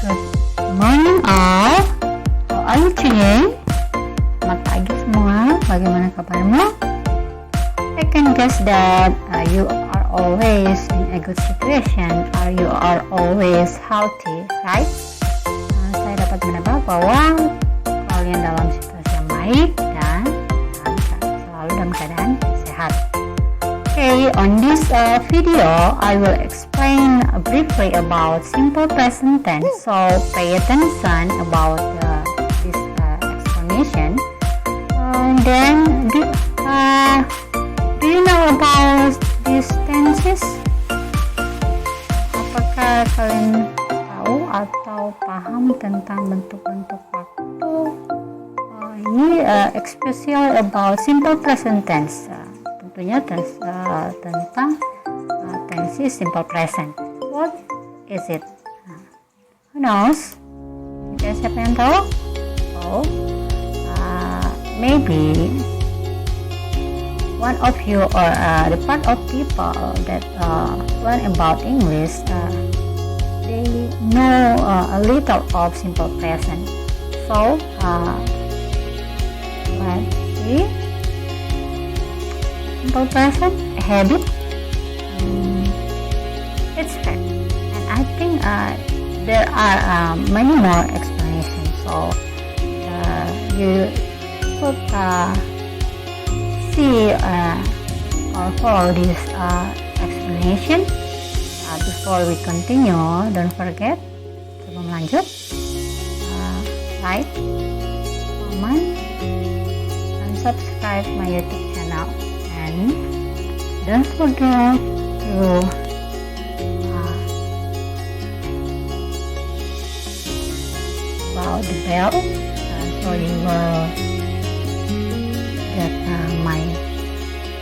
Good morning all. How are you today? Selamat pagi semua. Bagaimana kabarmu? I can guess that you are always in a good situation or you are always healthy, right? Saya dapat menebak bahwa kalian dalam situasi yang baik dan selalu dalam keadaan sehat. Okay, on this video, I will explain briefly about simple present tense. So pay attention about this explanation. Then, do you know about these tenses? Apakah kalian tahu atau paham tentang bentuk-bentuk waktu? Ini especially about simple present tense. Tentunya tentang tenses simple present. What is it? Who knows? Siapa yang tahu? So, maybe one of you or the part of people that learn about English, they know a little of simple present. So, let's see. Simple present, a habit. It's fact, and I think there are many more explanations. So you should see or follow this explanation. Before we continue, don't forget sebelum lanjut, like, comment, and subscribe my YouTube channel. And don't forget to about the bell, so you will get my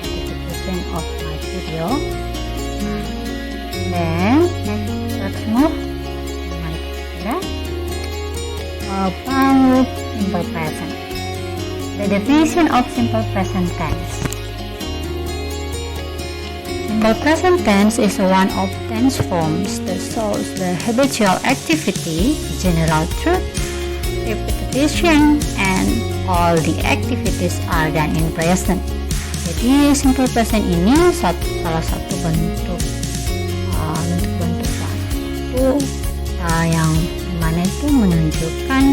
notification of my video. Then let's move about simple present. The definition of simple present tense. Simple present tense is one of tense forms that shows the habitual activity, general truth, repetition, and all the activities are done in present. Jadi simple present ini salah satu bentuk waktu yang mana itu menunjukkan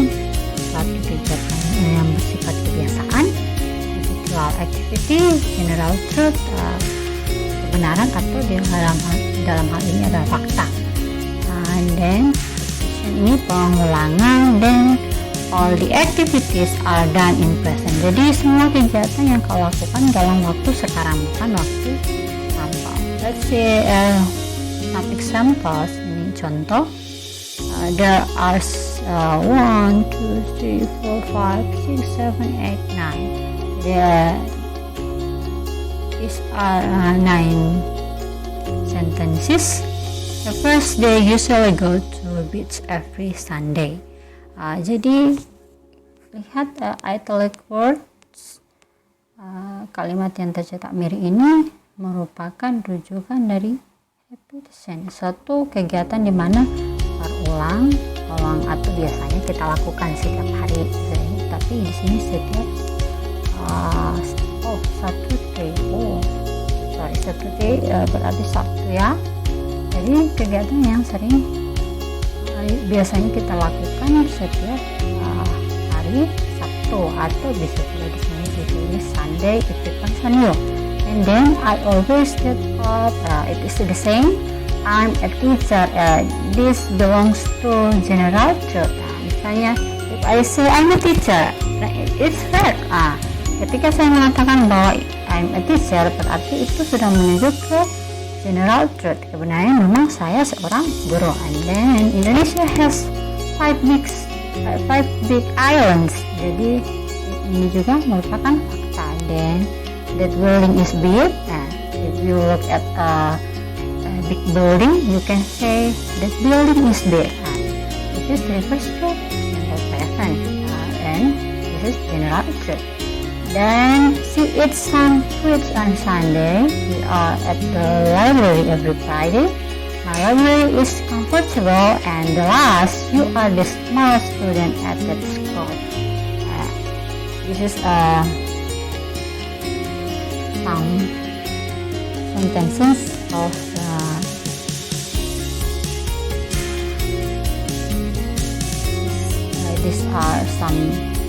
suatu kegiatan yang bersifat kebiasaan, habitual activity, general truth, kebenaran atau dalam hal ini adalah fakta. And then ini pengulangan, dan all the activities are done in present. Jadi semua kegiatan yang kau lakukan dalam waktu sekarang, bukan waktu lampau. Let's see some examples. Ini contoh. There are 1, 2, 3, 4, 5, 6, 7, 8, 9. These are 9 sentences. The first, they usually go to beach every Sunday. Jadi lihat italic words, kalimat yang tercetak miring ini merupakan rujukan dari repetition, suatu kegiatan di mana berulang atau biasanya kita lakukan setiap hari. Tapi di sini setiap Saturday berarti Sabtu ya. Jadi kegiatan yang sering biasanya kita lakukan setiap hari Sabtu, atau bisa juga di sini ditulis Sunday, it depends on you. And then I always get up, it is the same. I'm a teacher. This belongs to general truth. Misalnya, if I say I'm a teacher, it's fact. Ketika saya mengatakan bahwa I'm a teacher, berarti itu sudah menuju ke general truth. Kebenaran memang saya seorang guru. And then Indonesia has 5 big islands. Jadi ini juga merupakan fakta. Then that building is big. If you look at big building, you can say that building is big. This is refers to simple present, and this is general truth. Then she eats some fruits on Sunday. We are at the library every Friday. My library is comfortable, and the last, you are the smart student at that school. This is some sentences of these are some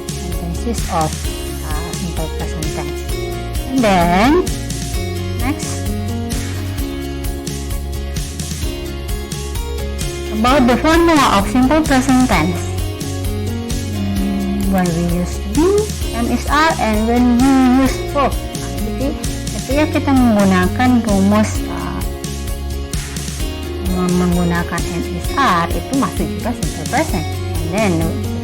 sentences of simple present tense. And then next, about the formula of simple present tense. When we use be, MSR, and when we use verb. Jadi ketika kita menggunakan rumus menggunakan MSR, itu masuk juga simple present. And then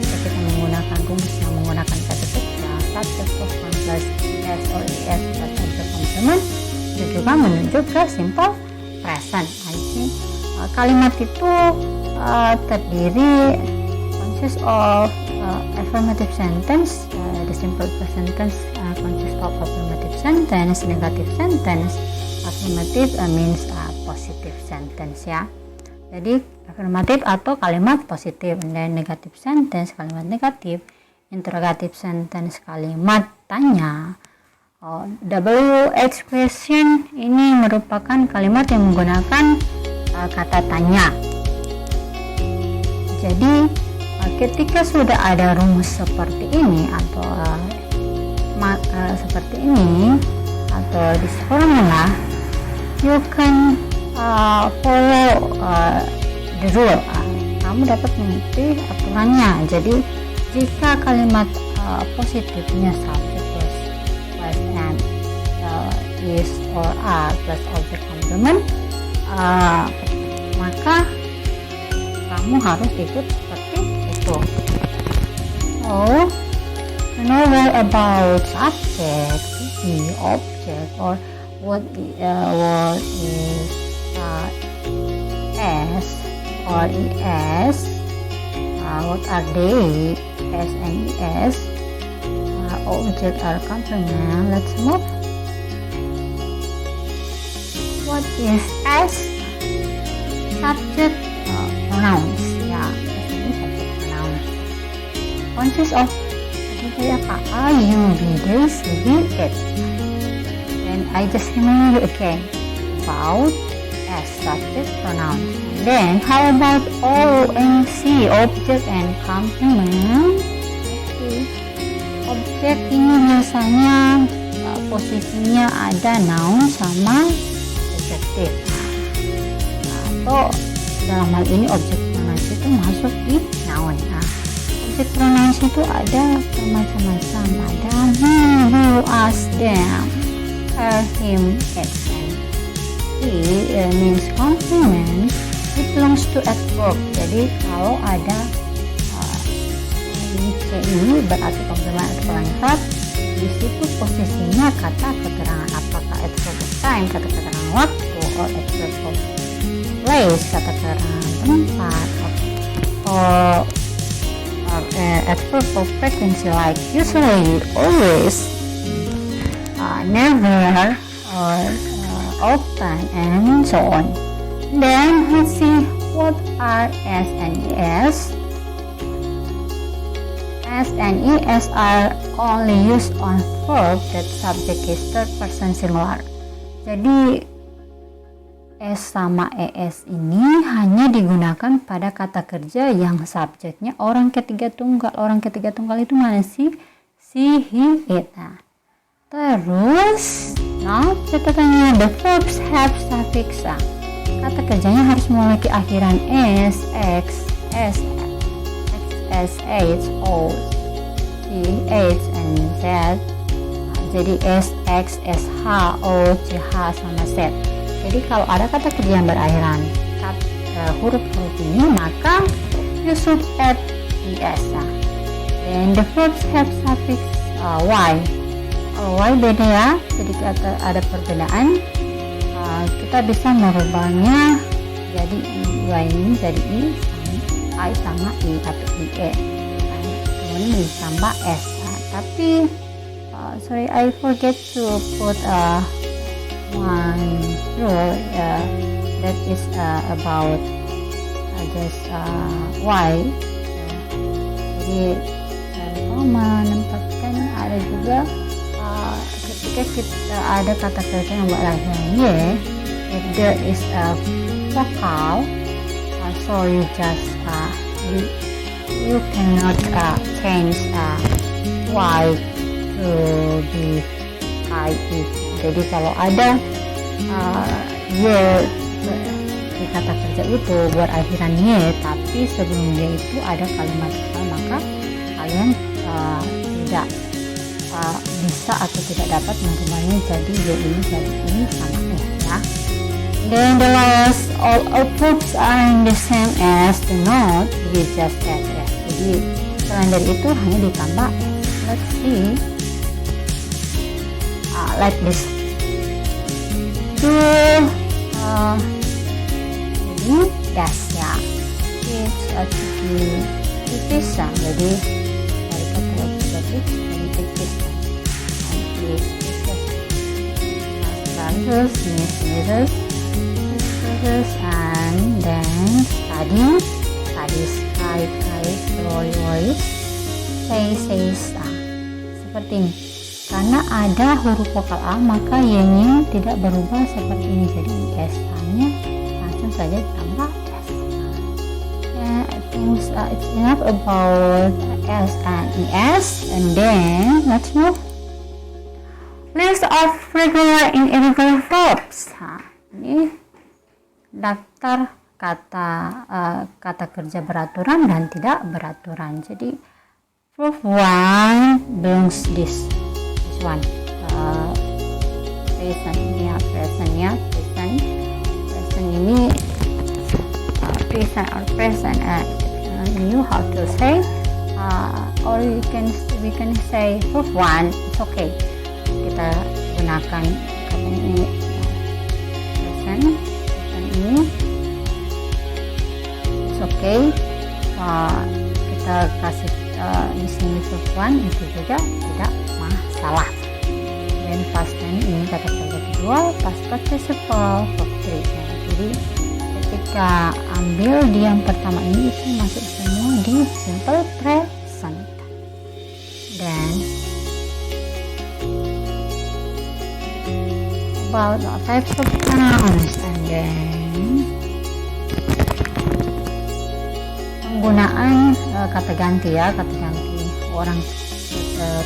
ketika kita menggunakan rumus yang menggunakan kata kerja subject plus one plus s or es plus object complement, itu juga menunjuk ke simple present. Kalimat itu terdiri consists of affirmative sentence. The simple present tense consists of affirmative sentence, negative sentence. Affirmative means positive sentence ya. Jadi affirmative atau kalimat positif, dan negative sentence kalimat negatif, interrogative sentence kalimat tanya. WH question ini merupakan kalimat yang menggunakan kata tanya. Jadi ketika sudah ada rumus seperti ini atau seperti ini atau di formula, you can follow the rule. Kamu dapat mengikuti aturannya. Jadi jika kalimat positifnya subject plus and is or are plus object complement, maka kamu harus ikut seperti itu. So, to know more about subject, the object, or what is S or ES, what are they, S and ES, object or complement. Let's move. What is S? Subject pronouns. Ya, ini subject pronouns. Consists of kayak A, you, be, they, see, be, it. And I just remember again about S, subject pronouns. And then how about O and C, object and complement? Okay. Objek ini biasanya posisinya ada noun sama adjective. Atau dalam hal ini objek pronouns itu masuk di noun. Objek pronouns itu ada macam-macam. Ada he, who, us, them, her, him, it. He means complement. It belongs to adverb. Jadi kalau ada ini berarti komplement atau pelengkap, di situ posisinya kata keterangan, apakah adverb of time, kata keterangan waktu, or adverb of place, kata keterangan tempat, or adverb of frequency like usually, always, never, or often, and so on. Then let's see what are S and ES. S and ES are only used on verb that subject is third person singular. Jadi S sama ES ini hanya digunakan pada kata kerja yang subjeknya orang ketiga tunggal. Orang ketiga tunggal itu mana sih? Si, he, it. Terus, catatannya the verbs have suffix. Kata kerjanya harus memiliki akhiran S, X, S, SH, O, C, H, and Z. Jadi S, X, SH, O, CH, sama Z. Jadi kalau ada kata kerja yang berakhiran huruf-huruf ini, maka you should add ES. And the verbs have suffix Y. Y beda ya, sedikit ada perbedaan. Kita bisa merubahnya jadi Y ini jadi I sama I atau IE, kemudian ditambah S. Tapi sorry, I forget to put one rule that is about just why. Jadi contoh menempatkan ada juga ketika kita ada kata kerja yang berakhir y, if there is a vowel, so you just you cannot change y to be i. Jadi kalau ada y di kata kerja itu berakhiran y, tapi sebelumnya itu ada kalimat vokal, maka kalian tidak bisa atau tidak dapat mengubahnya jadi y ini jadi ini sama ya. Then the last, all verbs are the same as the note, we just add s. Jadi selain dari itu hanya ditambah s. Let's see, like this. Jadi das ya. It's a tipisan. Jadi dari kata jadi tipisan. Sneezes, and then study, kite, worry, say, seperti ini. Karena ada huruf vokal A, maka y-nya tidak berubah seperti ini. Jadi s-nya langsung saja ditambah s. I think it's enough about s and es. And then let's move. List of regular and irregular verbs. Ini daftar kata kerja beraturan dan tidak beraturan. Jadi verb 1 belongs this one. Present ini present you have to say or we can say verb 1. It's okay. Kita gunakan kata ini present ini it's okay. Kita kasih di sini verb 1 itu juga tidak masalah. Dan past tense ini kata kerja kedua, past participle verb 3. Jadi ketika ambil di yang pertama ini itu masuk semua di simple present. Dan about types of nouns, and then penggunaan kata ganti ya, kata ganti orang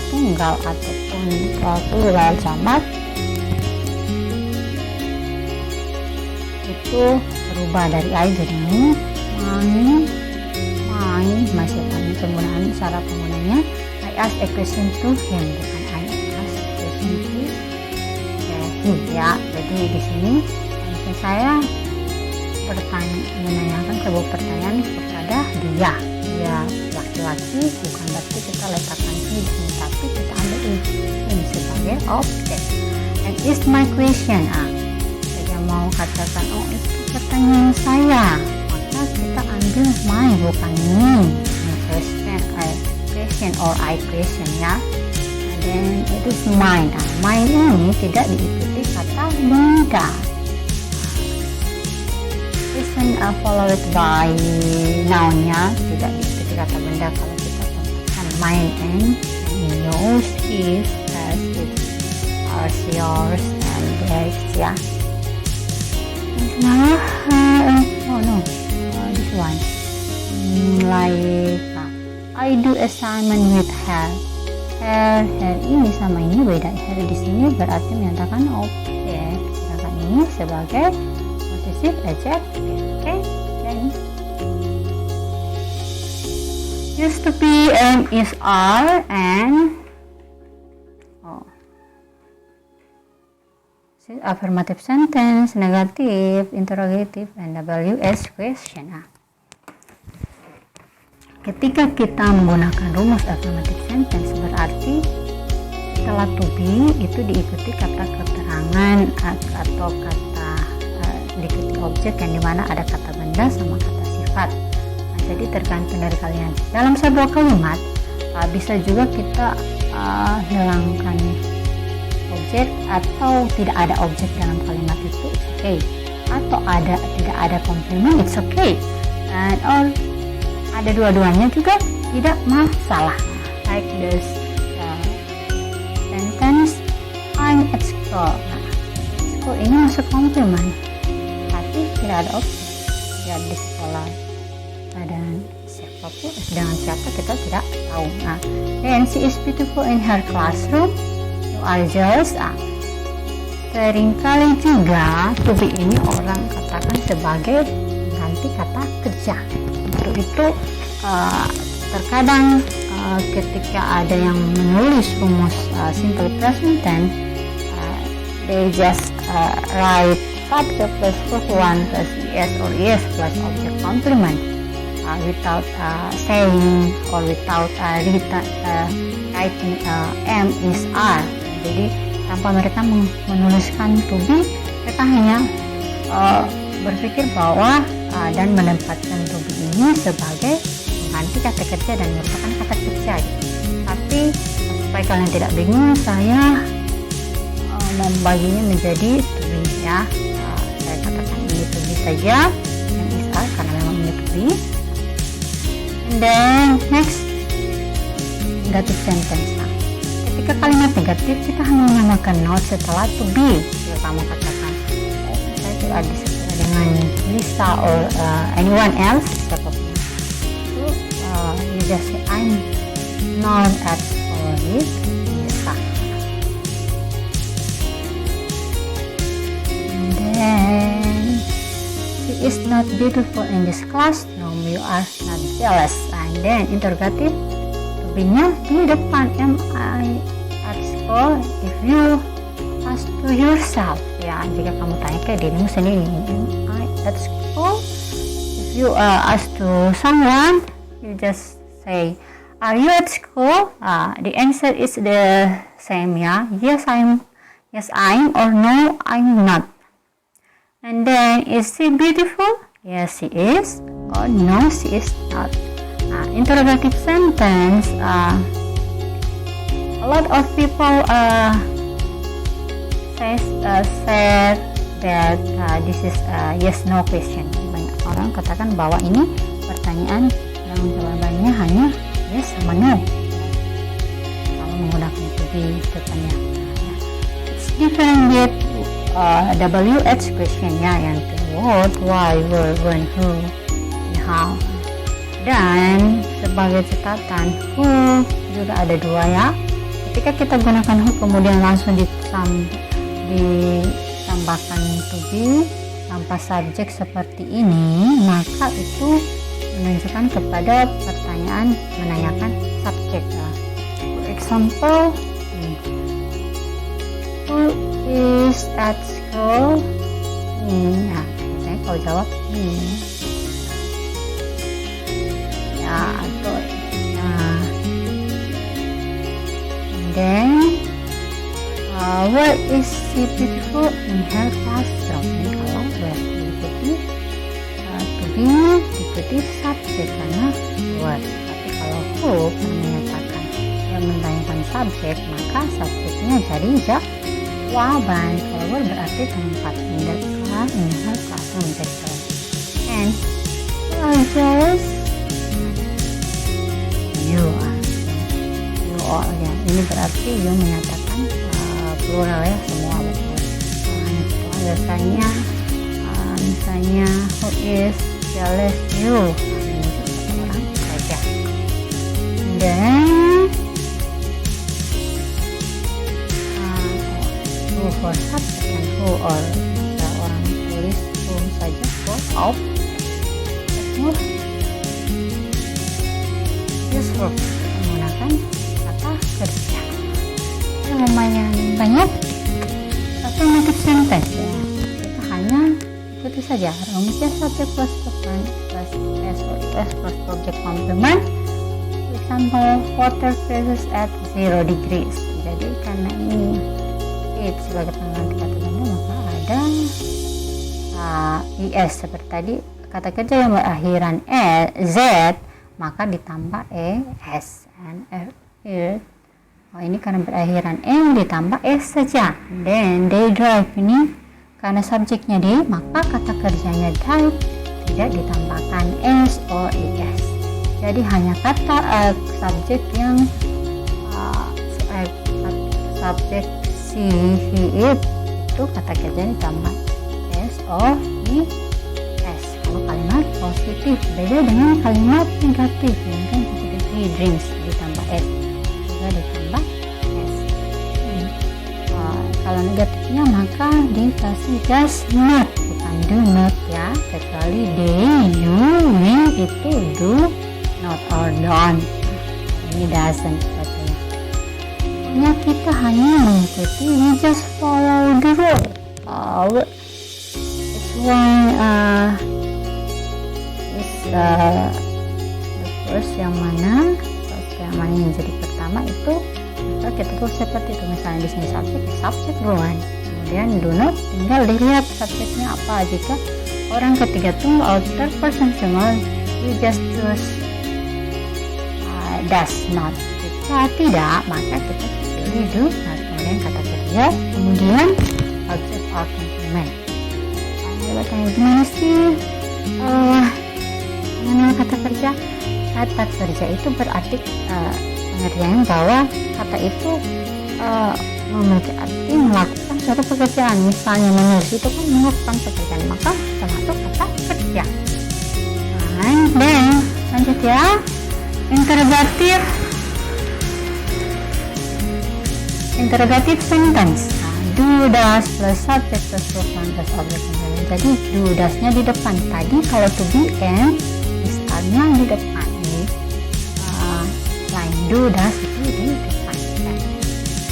tunggal ataupun plural jamak itu berubah dari I jadi mu, mine masih tadi penggunaan cara penggunaannya I ask a question to him, bukan I ask a question to him ya. Jadi di sini saya menanyakan sebuah pertanyaan kepada dia laki-laki, bukan berarti kita letakkan he di sini, tapi kita ambil ini sebagai objek. And is my question. Saya mau katakan itu pertanyaan saya, maka kita ambil my bukan me. Question or I question ya. And then it is mine. Mine ini tidak diikuti kata benda. Question followed by noun-nya tidak diikuti kata benda. Kalau kita tempatkan mine and yours, is, as, it's, ours, yours, and theirs ya. Nah, this one like I do assignment with her. Her ini sama ini beda. Her di sini berarti menyatakan objek, sedangkan ini sebagai possessive adjective. Okay, then used to be and is are and affirmative sentence, negative, interrogative, and WS question. Ketika kita menggunakan rumus affirmative sentence berarti setelah to be itu diikuti kata keterangan atau kata diikuti objek yang dimana ada kata benda sama kata sifat. Nah, jadi tergantung dari kalian. Dalam sebuah kalimat bisa juga kita hilangkan objek atau tidak ada objek dalam kalimat itu. Oke. atau tidak ada komplement, it's okay. And or ada dua-duanya juga tidak masalah. Like this sentence, I'm at school. Nah, school ini masuk komplement, tapi tidak ada opsi. Ya, di sekolah. Dan siapapun, dengan siapa kita tidak tahu. Nah, then she is beautiful in her classroom. You are jealous. Seringkali juga to be ini orang katakan sebagai ganti kata kerja. Untuk itu terkadang ketika ada yang menulis rumus simple present tense, they just write subject plus verb 1 plus es or es plus object complement without saying or without writing am is are. Jadi tanpa mereka menuliskan to be, mereka hanya berpikir bahwa dan menempatkan to be ini sebagai mengganti kata kerja dan merupakan kata kerja. Tapi supaya kalian tidak bingung, saya membaginya menjadi to be ya. Saya katakan ini to be saja, yang is are karena memang ini to be. And then next, negative sentence. Ketika kalimat negatif, kita hanya menambahkan not setelah to be. Jika kamu katakan, saya tidak disertai dengan Lisa or anyone else, siapapun itu, you just say I'm not at school with Lisa. And then she is not beautiful in this classroom. You are not jealous. And then interrogative, nya di depan, am I at school? If you ask to yourself, ya, jika kamu tanya ke dirimu sendiri, am I at school? If you ask to someone, you just say, are you at school? The answer is the same, ya. Yes I'm, or no I'm not. And then, is she beautiful? Yes she is, or no she is not. Interrogative sentence, a lot of people said that this is a yes no question. Banyak orang katakan bahwa ini pertanyaan yang jawabannya hanya yes sama no kalau menggunakan to be depannya. It's different with WH question ya, yang what, why, where, when, who, and how. Dan sebagai catatan, who juga ada dua ya. Ketika kita gunakan who kemudian langsung ditambahkan to be tanpa subjek seperti ini, maka itu menunjukkan kepada pertanyaan menanyakan subjek. For example, who is at school? Nah, misalnya kalau jawab atau and then where is she beautiful in her classroom? Ini kalau where diikuti subjek karena where. Tapi kalau who menyatakan yang menanyakan subjek, maka subjeknya jadi jawaban. Kalau where berarti tempat, in her classroom. And just you are ya, ini berarti you menyatakan plural ya, semua biasanya misalnya who is jealous you, ini satu orang saja. Dan who for subject dan who or orang tulis whom saja for of useful menggunakan kata kerja. Ini lumayan banyak affirmative sentence ya. Kita hanya ikuti saja rumusnya subject plus verb plus s or es plus object complement. For example, water freezes at 0 degrees. Jadi karena ini it sebagai pengganti kata ganda, maka ada is seperti tadi kata kerja yang berakhiran z, maka ditambah es and oh ini karena berakhiran ditambah s saja. Then they drive, ini karena subjeknya D, maka kata kerjanya dive tidak ditambahkan S or ES. Jadi hanya kata subjek yang subjek she, he, it itu kata kerjanya ditambah S or ES. Kalau kalimat positif beda dengan kalimat negatif, yang kan positif he drinks ditambah S juga ditambah S. Kalau negatifnya maka dikasih does not, bukan do not ya, kecuali they, you, we itu do not or don't. Ini doesn't katanya. Pokoknya kita hanya mengikuti, we just follow the rule. It's one the first yang mana yang jadi pertama itu kita tulis seperti itu. Misalnya di sini subjek duluan, kemudian do not tinggal dilihat subjeknya apa. Jika orang ketiga tunggal third person singular, you just choose does not. Jika tidak, maka kita pilih do not, kemudian kata kerja, kemudian object or complement. Bertanya gimana sih mengenal kata kerja? Kata kerja itu berarti pengertiannya bahwa kata itu memiliki arti melakukan suatu pekerjaan. Misalnya menulis itu kan melakukan pekerjaan, maka termasuk kata kerja. Dan lanjut ya, interrogative sentence. Do, does plus subject plus verb plus object. Jadi do, does-nya di depan. Tadi kalau to be and misalnya di depan. Do, does itu di depan.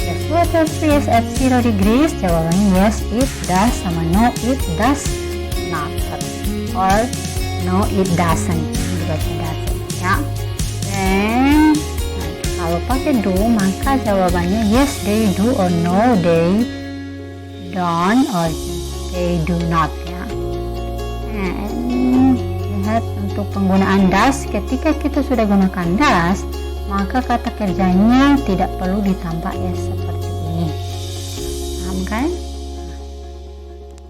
Yes, water freeze at 0 degrees. Jawabannya yes, it does sama no, it does not. Or no, it doesn't. Dibaca doesn't ya. Dan kalau pakai do, maka jawabannya yes, they do, or no, they don't, or they do not ya. And lihat untuk penggunaan does. Ketika kita sudah gunakan does, maka kata kerjanya tidak perlu ditambah S seperti ini. Paham kan?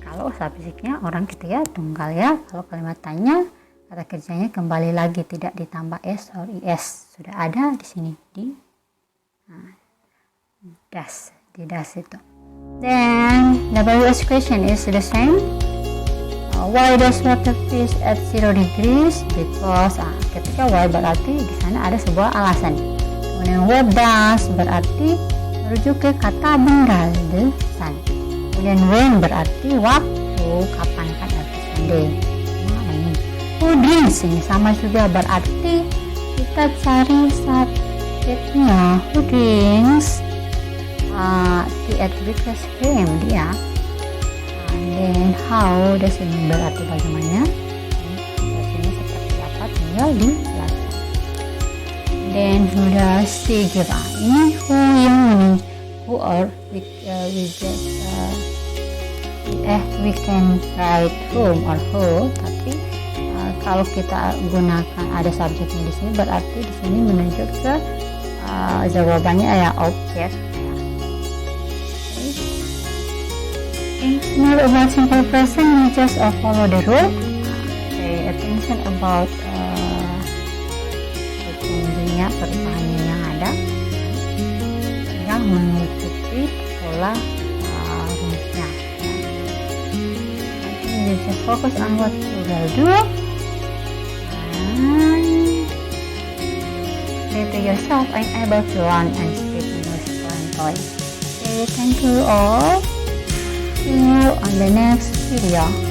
Kalau subjeknya orang ketiga tunggal ya. Kalau kalimat tanya, kata kerjanya kembali lagi tidak ditambah S or ES. Sudah ada di sini di does, di does itu. Then the WH question is the same. Why does water freeze at 0 degrees? Because ketika why berarti di sana ada sebuah alasan. Kemudian what does berarti merujuk ke kata benda, the sun. Kemudian when berarti waktu, kapan kan arti Sunday. Ini who drinks, ini sama juga berarti kita cari subjeknya. Who drinks tea at breakfast cream, dia. And how, does ini berarti bagaimana, ini seperti apa, tinggal dijelaskan. Then who does she give, ini who yang ini who or we can write whom or who, tapi kalau kita gunakan ada subjeknya di sini berarti di sini menunjuk ke jawabannya ya objek. Know about simple present, we just follow the rule. Pay attention about perubahannya yang ada, yang mengikuti pola rumusnya. Nanti just focus on what you will do and say to yourself, I'm able to run and speak English fluently. Okay, thank you all. See you on the next video.